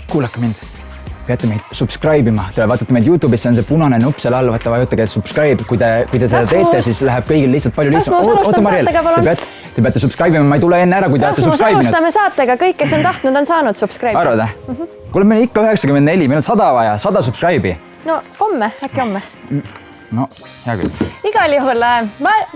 kuulake mind. Peate meid subscribe ima. Te vaatate meid YouTube'is, see on see punane nupp seal all, vajutage subscribe. Kui te seda teete, siis läheb kõigil lihtsalt palju lihtsam. Oota Mariel, te peate subscribe ima, ma ei tule enne ära, kui te olete subscribe inud. Alustame saatega, kõik, kes on tahtnud, on saanud subscribe. Arvad, Kuule, meil ikka 94, meil on 100 vaja, 100 subscribe'i. No homme, äkki homme. No, hea küll. Igal juhul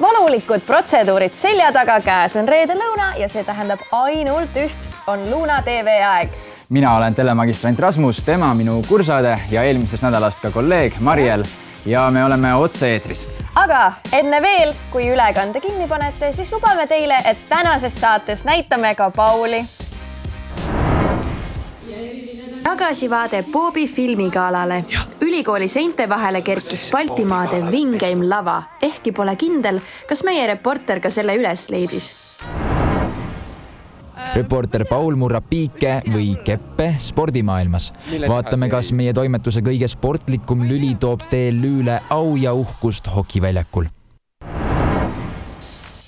valulikud protseduurid selja taga, käes on reede lõuna ja see tähendab ainult üht, on Luna TV aeg. Mina olen telemagistrant Rasmus, tema minu kursaade ja eelmisest nädalast ka kolleeg Mariel ja me oleme otse-eetris. Aga enne veel, kui ülekande kinni panete, siis lubame teile, et tänases saates näitame ka Pauli. Tagasivaade Boobi filmigaalale. Ülikooli seinte vahele kerkis Baltimaade vingeim lava, ehkki pole kindel, kas meie reporter ka selle üles leidis. Reporter Paul murrab piike või keppe spordimaailmas. Vaatame, kas meie toimetuse kõige sportlikum lüli toob teel lüüle au ja uhkust hokiväljakul.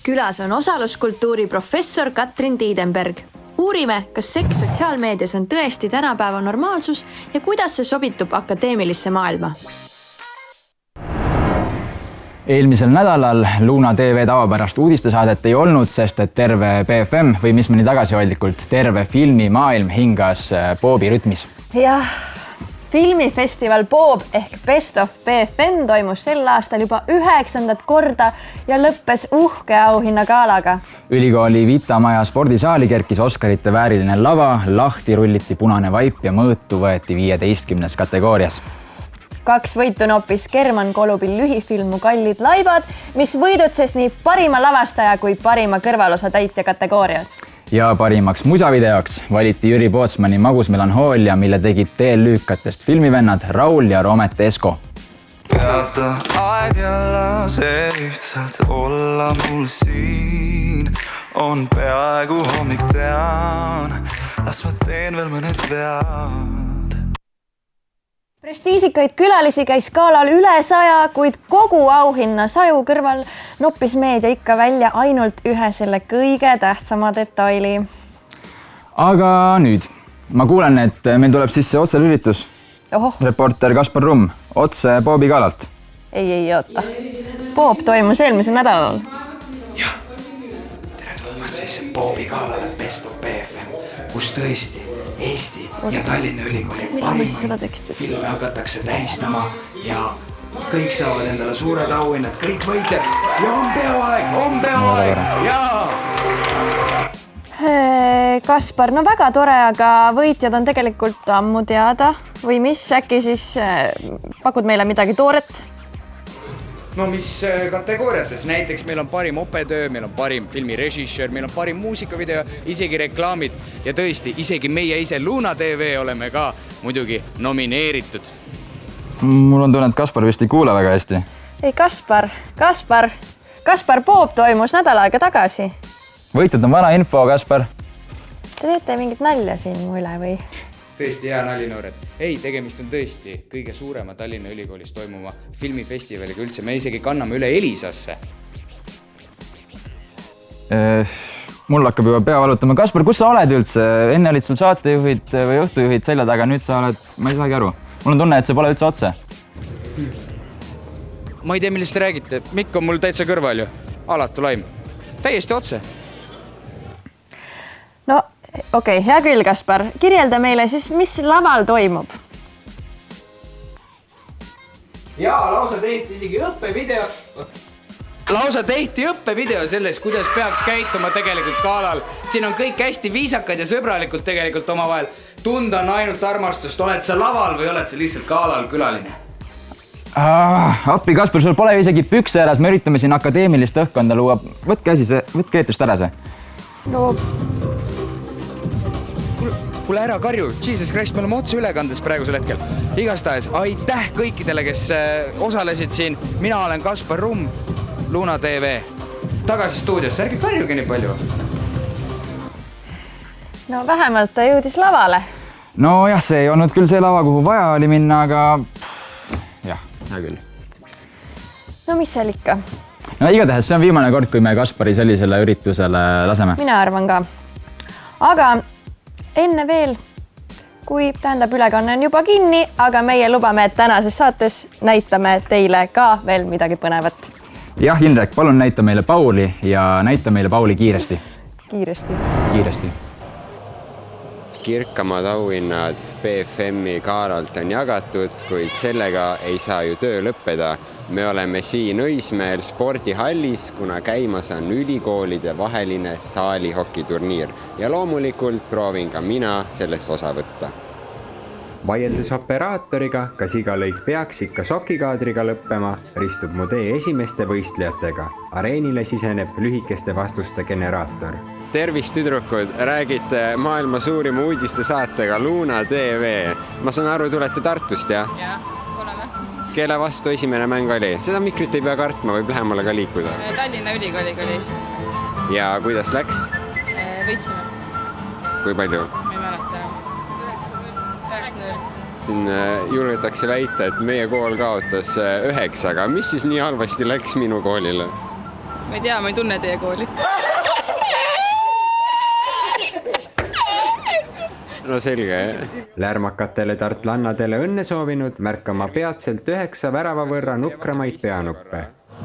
Külas on osaluskultuuri professor Katrin Tiidenberg. Uurime, kas seks sotsiaalmeedias on tõesti tänapäeva normaalsus ja kuidas see sobitub akadeemilisse maailma. Eelmisel nädalal Luna TV tavapärast uudistesaadet ei olnud, sest et terve BFM või mis me nii tagasihoidlikult, terve filmimaailm hingas Boobi rütmis. Jah, filmifestival Boob ehk Best of BFM toimus sel aastal juba 9. korda ja lõppes uhke auhinnagaalaga. Ülikooli Vitamaja spordisaali kerkis Oscarite vääriline lava, lahti rulliti punane vaip ja mõõtu võeti 15 kategoorias. 2 võitu noppis German Kolubil lühifilmu Kallid laibad, mis võidutses nii parima lavastaja kui parima kõrvalosa täitja kategoorias. Ja parimaks musavideoks valiti Jüri Pootsmani Magus melanhoolia, mille tegid teellüükatest filmivennad Raul ja Romet Esko. Peata aeg ja lase lihtsalt olla mul siin. On peaaegu hommik tean, las ma teen veel mõned vead. Prestiisikaid külalisi käis gaalal üle 100, kuid kogu auhinna saju kõrval noppis meedia ikka välja ainult ühe selle kõige tähtsama detaili. Aga nüüd, ma kuulen, et meil tuleb sisse otselülitus. Reporter Kaspar Rumm, otse Boobi gaalalt. Ei oota. Boob toimus eelmisel nädalal. Jah, tere tulemast siis Boobi gaalale Best of BFM, kus tõesti Eesti ja Tallinna Ülikooli filme hakatakse tähistama ja kõik saavad endale suured auhinnad, kõik võitjad ja on peoaeg, jaa! Kaspar, no väga tore, aga võitjad on tegelikult ammu teada või mis, äkki siis pakud meile midagi tooret? No mis kategooriates, näiteks meil on parim opetöö, meil on parim filmi režissöör, meil on parim muusikavideo, isegi reklaamid ja tõesti, isegi meie ise Luna TV oleme ka muidugi nomineeritud. Mul on tunne, et Kaspar vist ei kuule väga hästi. Ei, Kaspar Boob toimus nädal aega tagasi. Võitjad on vana info, Kaspar. Te teete mingit nalja siin mu üle või? Tõesti hea nali, noored. Ei, tegemist on tõesti kõige suurema Tallinna Ülikoolis toimuma filmifestivaliga üldse. Me isegi kanname üle Elisasse. Mul hakkab juba pea valutama. Kaspar, kus sa oled üldse? Enne olid sul saatejuhid või õhtujuhid selja taga, nüüd sa oled, ma ei saagi aru. Mul on tunne, et see pole üldse otse. Ma ei tea, millest te räägite. Mikk on mul täitsa kõrval ju. Alatu laim. Täiesti otse. No, okei, hea küll, Kaspar. Kirjelda meile siis, mis laval toimub? Jaa, lausa tehti isegi õppevideo. Lausa tehti õppevideo selles, kuidas peaks käituma tegelikult gaalal. Siin on kõik hästi viisakad ja sõbralikud tegelikult omavahel. Tunda on ainult armastust. Oled sa laval või oled sa lihtsalt gaalal külaline? Appi, Kaspar, sul pole isegi pükse äras. Me üritame siin akadeemilist õhkkonda luua. Võtke eetrist ära see. No... Kuule ära karju, Jesus Christ, me oleme otse ülekandes praegusel hetkel. Igastahes, aitäh kõikidele, kes osalesid siin. Mina olen Kaspar Rumm, Luna TV. Tagasi stuudios, ärge karjuge nii palju. No vähemalt ta jõudis lavale. No jah, see ei olnud küll see lava, kuhu vaja oli minna, aga jah, hea küll. No mis seal ikka? No igatahes, see on viimane kord, kui me Kaspari sellisele üritusele laseme. Mina arvan ka. Aga enne veel kui ülekanne on juba kinni, aga meie lubame, et tänases saates näitame teile ka veel midagi põnevat. Jah, Indrek, palun näita meile Pauli ja näita meile Pauli kiiresti. Kiiresti. Kirkamad auhinnad BFM-i Kaalalt on jagatud, kuid sellega ei saa ju töö lõppeda. Me oleme siin Õismäel spordihallis, kuna käimas on ülikoolide vaheline saalihokiturniir ja loomulikult proovin ka mina sellest osa võtta. Vaieldes operaatoriga, kas iga lõik peaks ikka sokikaadriga lõppema, ristub mu tee esimeste võistlejatega. Areenile siseneb lühikeste vastuste generaator. Tervist, tüdrukud! Räägite maailma suurima uudiste saatega Luna TV. Ma saan aru, tulete Tartust, jah? Jah, oleme. Kelle vastu esimene mäng oli? Seda mikrit ei pea kartma, võib lähemale ka liikuda. Tallinna ülikooliga oli esimene. Ja kuidas läks? Võitsime. Kui palju? Ma ei mäleta. 9-0. Siin julgetakse väita, et meie kool kaotas 9, aga mis siis nii halvasti läks minu koolile? Ma ei tea, ma ei tunne teie kooli. No selge. Lärmakatele tartlannadele õnne soovinud märkama peatselt 9 värava võrra nukramaid peanuppe.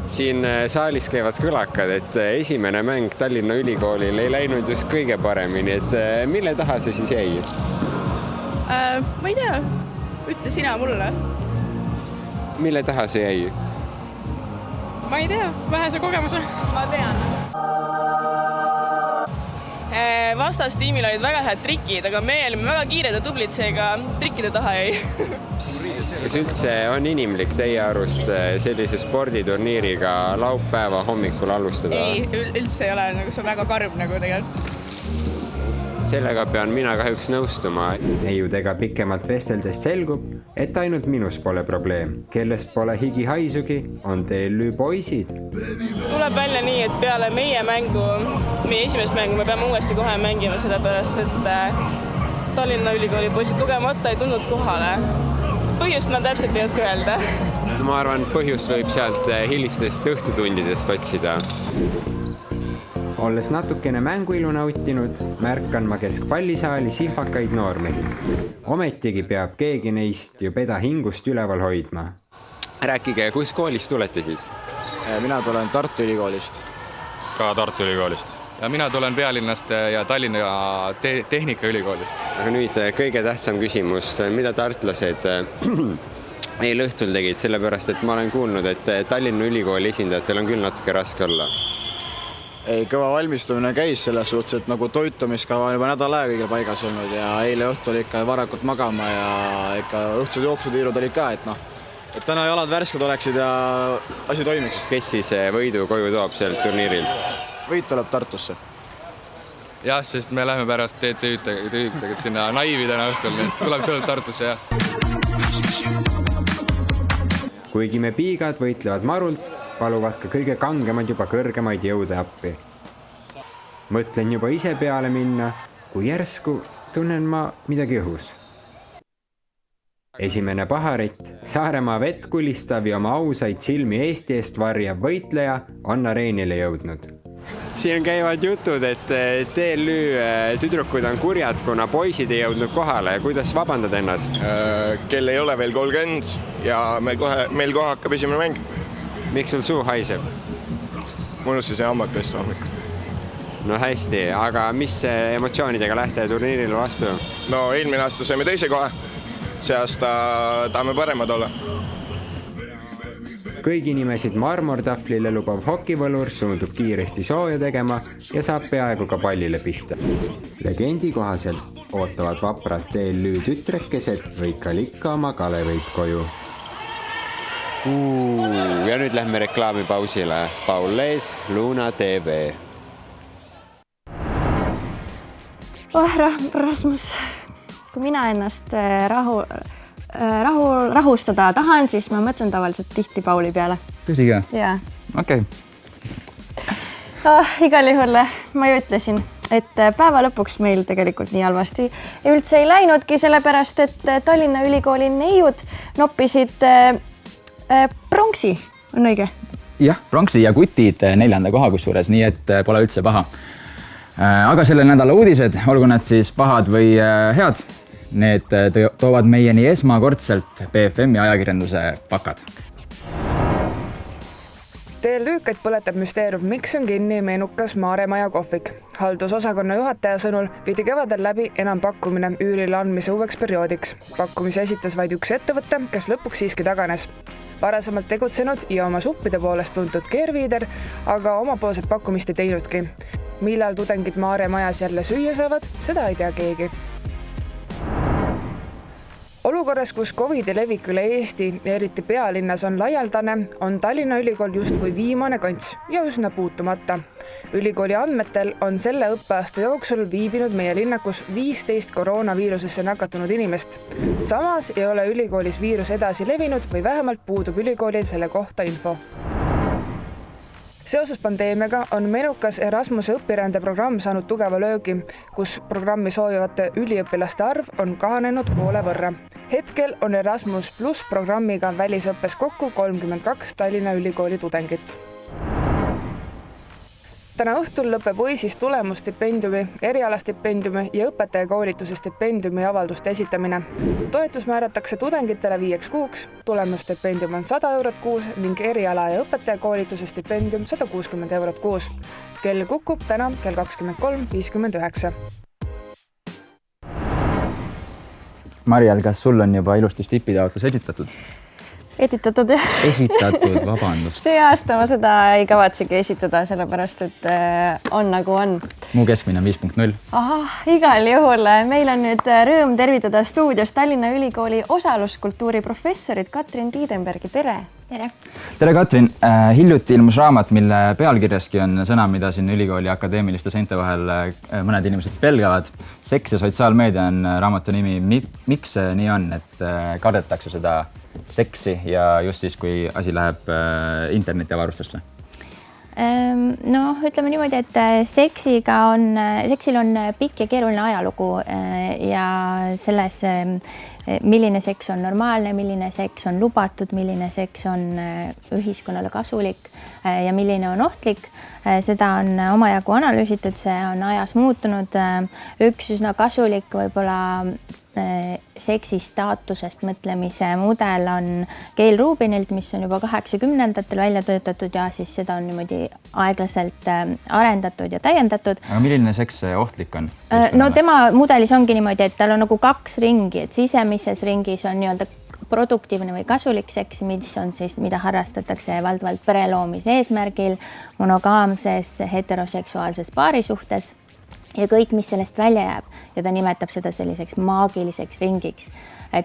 Siin saalis käivad kõlakad, et esimene mäng Tallinna ülikoolil ei läinud just kõige paremini, et mille taha see siis jäi? Ma ei tea. Ütle sina mulle. Mille taha see jäi? Ma ei tea. Vähese kogemuse. Ma tean. Vastastiimil olid väga head trikid, aga me olime väga kiired ja tublid, seega trikkide taha jäi. Kas üldse on inimlik teie arust sellise sporditurniiriga laupäeva hommikul alustada? Ei, üldse ei ole, see on väga karm tegelikult. Sellega pean mina kahjuks nõustuma. Neiudega pikemalt vesteldes selgub, et ainult minus pole probleem. Kellest pole higi haisugi, on TLÜ poisid. Tuleb välja nii, et peale meie esimest mängu me peame uuesti kohe mängima, sellepärast et Tallinna ülikooli poisid kogemata ei tulnud kohale. Põhjust ma täpselt ei oska öelda. Ma arvan, põhjust võib sealt hilistest õhtutundidest otsida. Olles natukene mänguilu nautinud, märkan ma keskpallisaali sihvakaid noormehi. Ometigi peab keegi neist ju peda hingust üleval hoidma. Rääkige, kus koolist tulete siis? Mina tulen Tartu ülikoolist. Ka Tartu ülikoolist. Ja mina tulen Pealinnast ja Tallinna Tehnikaülikoolist. Aga nüüd kõige tähtsam küsimus, mida tartlased eile õhtul tegid, sellepärast et ma olen kuulnud, et Tallinna ülikooli esindajatel on küll natuke raske olla. Ei, kõva valmistumine käis selles suhtes, et nagu toitumiskava on juba nädal aega kõigil paigas olnud ja eile õhtul ikka varakult magama ja ikka õhtused jooksutiirud olid ka, et täna jalad värsked oleksid ja asi toimiks. Kes siis võidu koju toob sealt turniiril? Võit tuleb Tartusse. Jah, sest me läheme pärast TTÜ-tega sinna naivi täna õhtul, nii tuleb Tartusse, jah. Kuigi me piigad võitlevad marult, paluvad ka kõige kangemad juba kõrgemaid jõude appi. Mõtlen juba ise peale minna, kui järsku tunnen ma midagi õhus. Esimene paharet, Saaremaa vettkulistav ja oma ausaid silmi Eesti eest varjav võitleja on areenile jõudnud. Siin käivad jutud, et TLÜ tüdrukud on kurjad, kuna poisid ei jõudnud kohale. Kuidas vabandad ennast? Kell ei ole veel 30 ja meil kohe hakkab esimene mäng. Miks sul suu haiseb? Mul siis hambad pesta hommik. No hästi, aga mis emotsioonidega lähte turniiril vastu? No eelmine aasta saime teise kohe. See aasta tahame paremad olla. Kõigi nimesid marmortahvlile lubav hokivõlur suundub kiiresti sooja tegema ja saab peaaegu ka pallile pihta. Legendi kohaselt ootavad vaprad TLÜ tütrekesed võikal ikka oma Kaleveid koju. Ja nüüd lähme reklaamipausile. Paul Lees, Luna TV. Rasmus, kui mina ennast rahustada tahan, siis ma mõtlen tavaliselt tihti Pauli peale. Tõsi ka? Jaa. Okei. Igal juhul ma ju ütlesin, et päeva lõpuks meil tegelikult nii halvasti üldse ei läinudki, sellepärast et Tallinna ülikooli neiud noppisid pronksi, on õige? Jah, pronksi ja kutid 4. koha kusjuures, nii et pole üldse paha. Aga selle nädala uudised, olgu nad siis pahad või head, Need toovad meieni esmakordselt BFM-i ajakirjanduse pakad. TL-lüükaid põletab müsteerium, miks on kinni Meenukas Maaremaja kohvik. Haldusosakonna juhataja sõnul viidi kevadel läbi enampakkumine üürile andmise uueks perioodiks. Pakkumise esitas vaid üks ettevõte, kes lõpuks siiski taganes. Varasemalt tegutsenud ja oma suppide poolest tuntud Keerviider, aga omapoolset pakkumist ei teinudki. Millal tudengid Maaremajas jälle süüa saavad, seda ei tea keegi. Olukorras, kus COVID-i levik üle Eesti ja eriti pealinnas on laialdane, on Tallinna Ülikool justkui viimane kants ja üsna puutumata. Ülikooli andmetel on selle õppeaasta jooksul viibinud meie linnakus 15 koroonaviirusesse nakatunud inimest. Samas ei ole ülikoolis viirus edasi levinud või vähemalt puudub ülikoolil selle kohta info. Seoses pandeemiaga on Meenukas Erasmuse õpirändeprogramm saanud tugeva löögi, kus programmi soovivate üliõpilaste arv on kahanenud poole võrra. Hetkel on Erasmus Plus programmiga välisõppes kokku 32 Tallinna Ülikooli tudengit. Täna õhtul lõpeb UIS-is tulemusstipendiumi, erialastipendiumi ja õpetajakoolituse stipendiumi avalduste esitamine. Toetus määratakse tudengitele 5 kuuks, tulemusstipendium on 100 eurot kuus ning eriala ja õpetajakoolituse stipendium 160 eurot kuus. Kell kukub täna kell 23.59. Mariel, kas sul on juba ilusti stipitaotlus esitatud? Editatud, jah. Esitatud, vabandust. See aasta ma seda ei kavatsegi esitada, sellepärast, et on nagu on. Mu keskmine on 5.0. Igal juhul. Meil on nüüd rõõm tervitada stuudios Tallinna Ülikooli osaluskultuuri professorid Katrin Tiidenbergi. Tere! Tere! Tere, Katrin! Hiljuti ilmus raamat, mille pealkirjaski on sõna, mida siin ülikooli akadeemiliste seinte vahel mõned inimesed pelgavad. Seks ja sotsiaalmeedia on raamatu nimi. Miks see nii on, et kardetakse seda seksi ja just siis, kui asi läheb internetiavarustusse? No, ütleme niimoodi, et seksil on pikk ja keeruline ajalugu ja selles, milline seks on normaalne, milline seks on lubatud, milline seks on ühiskonnale kasulik ja milline on ohtlik. Seda on omajagu analüüsitud, see on ajas muutunud. Üks üsna kasulik võib-olla seksi staatusest mõtlemise mudel on Gail Rubinilt, mis on juba 80-ndatel välja töötatud ja siis seda on niimoodi aeglaselt arendatud ja täiendatud. Aga milline seks see ohtlik on? No tema mudelis ongi niimoodi, et tal on nagu 2 ringi, et sisemises ringis on nii-öelda produktiivne või kasulik seks, mis on siis, mida harrastatakse valdavalt pereloomise eesmärgil, monogaamses heteroseksuaalses paarisuhtes. Ja kõik, mis sellest välja jääb, ja ta nimetab seda selliseks maagiliseks ringiks.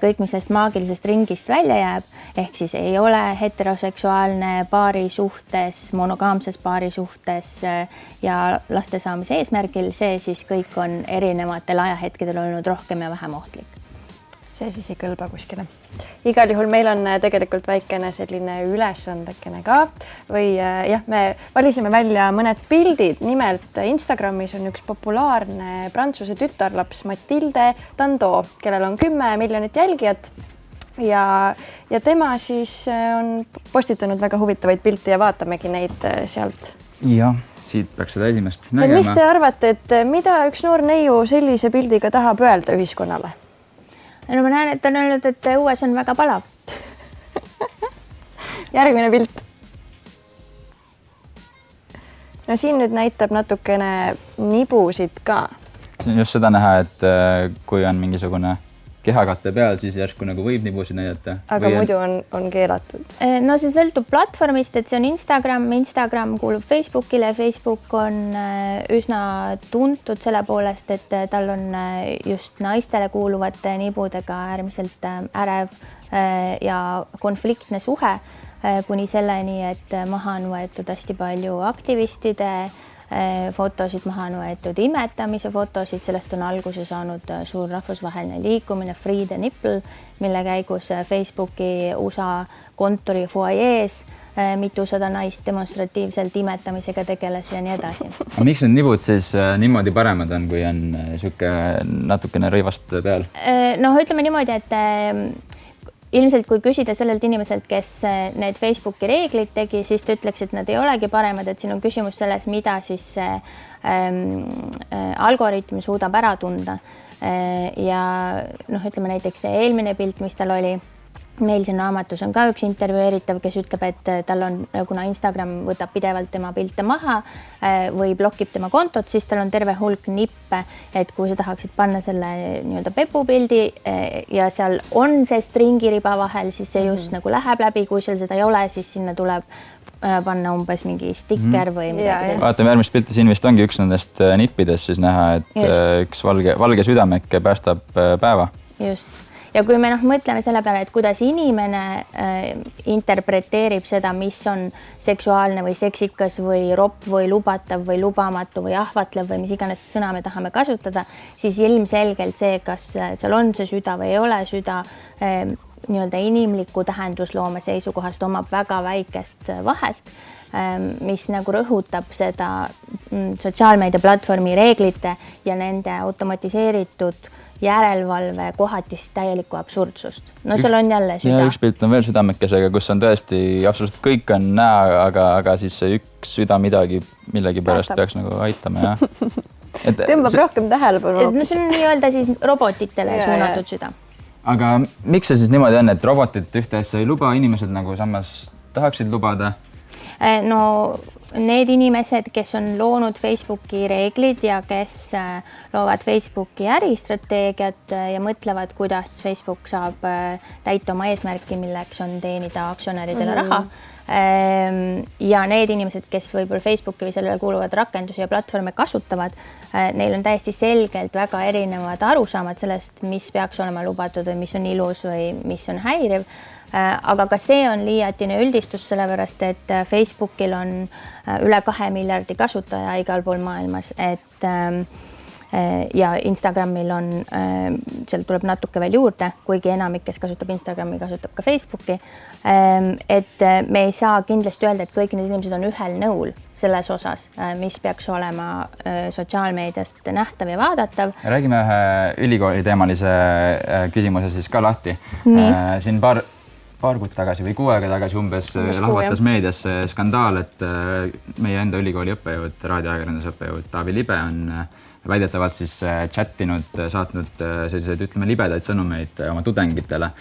Kõik, mis sellest maagilisest ringist välja jääb, ehk siis ei ole heteroseksuaalne paarisuhtes, monogaamses paarisuhtes ja laste saamise eesmärgil, see siis kõik on erinevatel ajahetkedel olnud rohkem ja vähem ohtlik. See siis ei kõlba kuskile. Igal juhul meil on tegelikult väikene selline ülesandekene ka või jah, me valisime välja mõned pildid. Nimelt Instagramis on üks populaarne prantsuse tütarlaps Mathilde Dando, kellel on 10 miljonit jälgijat ja tema siis on postitanud väga huvitavaid pilte ja vaatamegi neid sealt. Jah, siit peaks seda esimest nägema. Mis te arvate, et mida üks noor neiu sellise pildiga tahab öelda ühiskonnale? No ma näen, et on öelnud, et õues on väga palav. Järgmine pilt. No siin nüüd näitab natukene nibusid ka. Siin just seda näha, et kui on mingisugune kehakatte peal, siis järsku nagu võib nibusid näidata. Aga muidu on keelatud? No see sõltub platvormist, et see on Instagram. Instagram kuulub Facebookile. Facebook on üsna tuntud selle poolest, et tal on just naistele kuuluvate nibudega äärmiselt ärev ja konfliktne suhe kuni selleni, et maha on võetud hästi palju aktivistide fotosid, maha on võetud imetamise fotosid, sellest on alguse saanud suur rahvusvaheline liikumine Free the Nipple, mille käigus Facebooki USA kontori foajees mitusada naist demonstratiivselt imetamisega tegeles ja nii edasi. Miks need nibud siis niimoodi paremad on, kui on siuke natukene rõivast peal? No ütleme niimoodi, et ilmselt kui küsida sellelt inimeselt, kes need Facebooki reeglid tegi, siis ta ütleks, et nad ei olegi paremad, et siin on küsimus selles, mida siis algoritm suudab ära tunda. ja ütleme näiteks see eelmine pilt, mis tal oli, meil siin raamatus on ka üks intervjueeritav, kes ütleb, et tal on, kuna Instagram võtab pidevalt tema pilte maha või blokib tema kontot, siis tal on terve hulk nippe, et kui sa tahaksid panna selle nii-öelda pepupildi ja seal on see stringiriba vahel, siis see just nagu läheb läbi, kui seal seda ei ole, siis sinna tuleb panna umbes mingi stikker või midagi. Vaatame järgmist pilti, siin vist ongi üks nendest nippidest siis näha, et üks valge südameke päästab päeva. Just. Ja kui me mõtleme selle peale, et kuidas inimene interpreteerib seda, mis on seksuaalne või seksikas või ropp või lubatav või lubamatu või ahvatlev või mis iganes sõna me tahame kasutada, siis ilmselgelt see, kas seal on see süda või ei ole süda, nii-öelda inimliku tähendusloome seisukohast omab väga väikest vahet, mis nagu rõhutab seda sotsiaalmeedia platvormi reeglite ja nende automatiseeritud järelevalve kohatist täielikku absurdsust. No seal on jälle süda. Ja üks pilt on veel südamekesega, kus on tõesti absoluutselt kõik on näha, aga siis see üks süda millegi pärast peaks nagu aitama. Tõmbab rohkem tähelepanu. See on nii-öelda siis robotitele suunatud süda. Aga miks see siis niimoodi on, et robotid ühte asja ei luba, inimesed nagu samas tahaksid lubada? No need inimesed, kes on loonud Facebooki reeglid ja kes loovad Facebooki äristrateegiat ja mõtlevad, kuidas Facebook saab täita oma eesmärki, milleks on teenida aktsionäridele raha. Ja need inimesed, kes võib-olla Facebooki või sellele kuuluvad rakendusi ja platvorme kasutavad, neil on täiesti selgelt väga erinevad arusaamad sellest, mis peaks olema lubatud või mis on ilus või mis on häiriv. Aga ka see on liiatine üldistus, sellepärast, et Facebookil on üle 2 miljardi kasutaja igal pool maailmas, ja Instagramil on, seal tuleb natuke veel juurde, kuigi enamik, kes kasutab Instagrami, kasutab ka Facebooki. Et me ei saa kindlasti öelda, et kõik need inimesed on ühel nõul selles osas, mis peaks olema sotsiaalmeediast nähtav ja vaadatav. Räägime ühe ülikooli teemalise küsimuse siis ka lahti. Siin paar kuud tagasi või 6 aega tagasi umbes lahvatas meedias skandaal, et meie enda ülikooli õppejõud, raadioajakirjanduse õppejõud Taavi Libe on väidetavalt siis chattinud, saatnud selliseid, ütleme, libedaid sõnumeid oma tudengitele.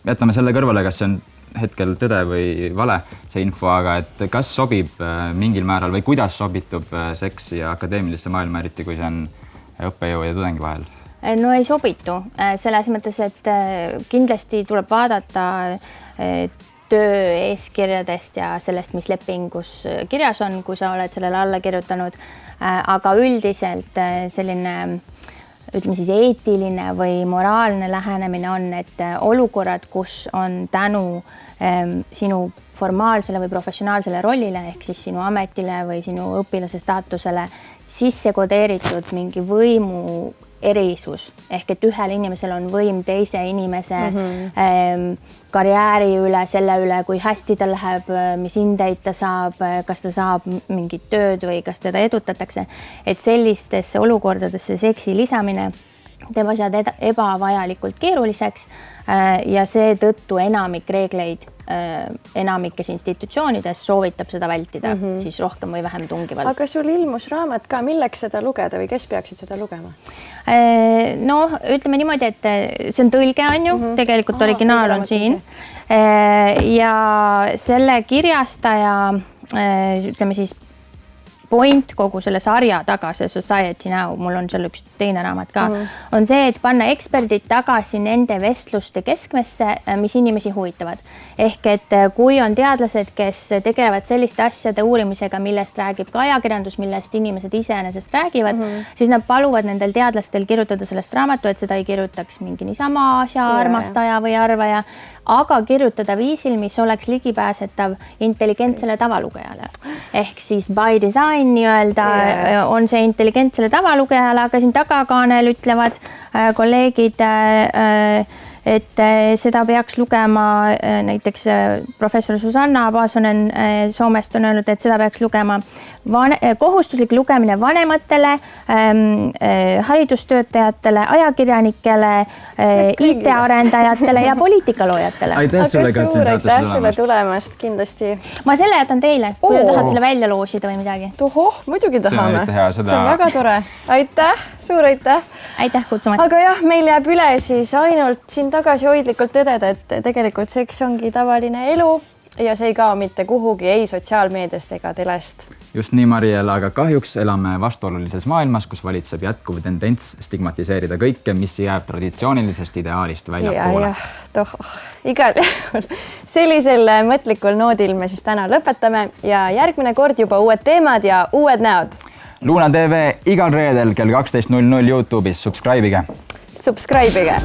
Jätame selle kõrvale, kas see on hetkel tõde või vale see info, aga et kas sobib mingil määral või kuidas sobitub seks ja akadeemilisse maailma, eriti kui see on õppejõu ja tudengi vahel? No ei sobitu, selles mõttes, et kindlasti tuleb vaadata töö eeskirjadest ja sellest, mis lepingus kirjas on, kui sa oled sellele alla kirjutanud, aga üldiselt selline, ütleme siis eetiline või moraalne lähenemine on, et olukorrad, kus on tänu sinu formaalsele või professionaalsele rollile ehk siis sinu ametile või sinu õpilase staatusele sisse kodeeritud mingi võimu erisus ehk et ühel inimesel on võim teise inimese karjääri üle, selle üle, kui hästi ta läheb, mis hindeid ta saab, kas ta saab mingit tööd või kas teda edutatakse, et sellistesse olukordadesse seksi lisamine teeb asjad ebavajalikult keeruliseks ja seetõttu enamik reegleid enamikes institutsioonides soovitab seda vältida siis rohkem või vähem tungivalt. Aga sul ilmus raamat ka, milleks seda lugeda või kes peaksid seda lugema? No, ütleme niimoodi, et see on tõlge, on ju, tegelikult originaal on siin ja selle kirjastaja, ütleme siis point kogu selle sarja taga, see Society Now, mul on seal üks teine raamat ka, on see, et panna eksperdid tagasi nende vestluste keskmesse, mis inimesi huvitavad. Ehk et kui on teadlased, kes tegelevad selliste asjade uurimisega, millest räägib ka ajakirjandus, millest inimesed iseenesest räägivad, siis nad paluvad nendel teadlastel kirjutada sellest raamatu, et seda ei kirjutaks mingi niisama asja armastaja või arvaja, aga kirjutada viisil, mis oleks ligipääsetav intelligentsele tavalugejale. Ehk siis by design nii-öelda on see intelligentsele tavalugejale, aga siin tagakaanel ütlevad kolleegid et seda peaks lugema näiteks professor Susanna Paasonen Soomest on öelnud, et seda peaks lugema kohustuslik lugemine vanematele, haridustöötajatele, ajakirjanikele, IT-arendajatele ja poliitikaloojatele. Aitäh sulle, Katrin, aitäh sulle tulemast kindlasti. Ma selle jätan teile, kui te tahate selle välja loosida või midagi. Tohoh, muidugi tahame. See on väga tore. Aitäh, suur aitäh. Aitäh kutsumast. Aga jah, meil jääb üle siis ainult siin tagasihoidlikult tõdeda, et tegelikult seks ongi tavaline elu ja see ei kao mitte kuhugi ei sotsiaalmeediast ega telest. Just nii, Mariela, aga kahjuks elame vastuolulises maailmas, kus valitseb jätkuv tendents stigmatiseerida kõike, mis jääb traditsioonilisest ideaalist väljapoole. Igal juhul sellisel mõtlikul noodil me siis täna lõpetame ja järgmine kord juba uued teemad ja uued näod. Luna TV igal reedel kell 12.00 YouTube'is. Subscribe'ige. Subscribe'ige.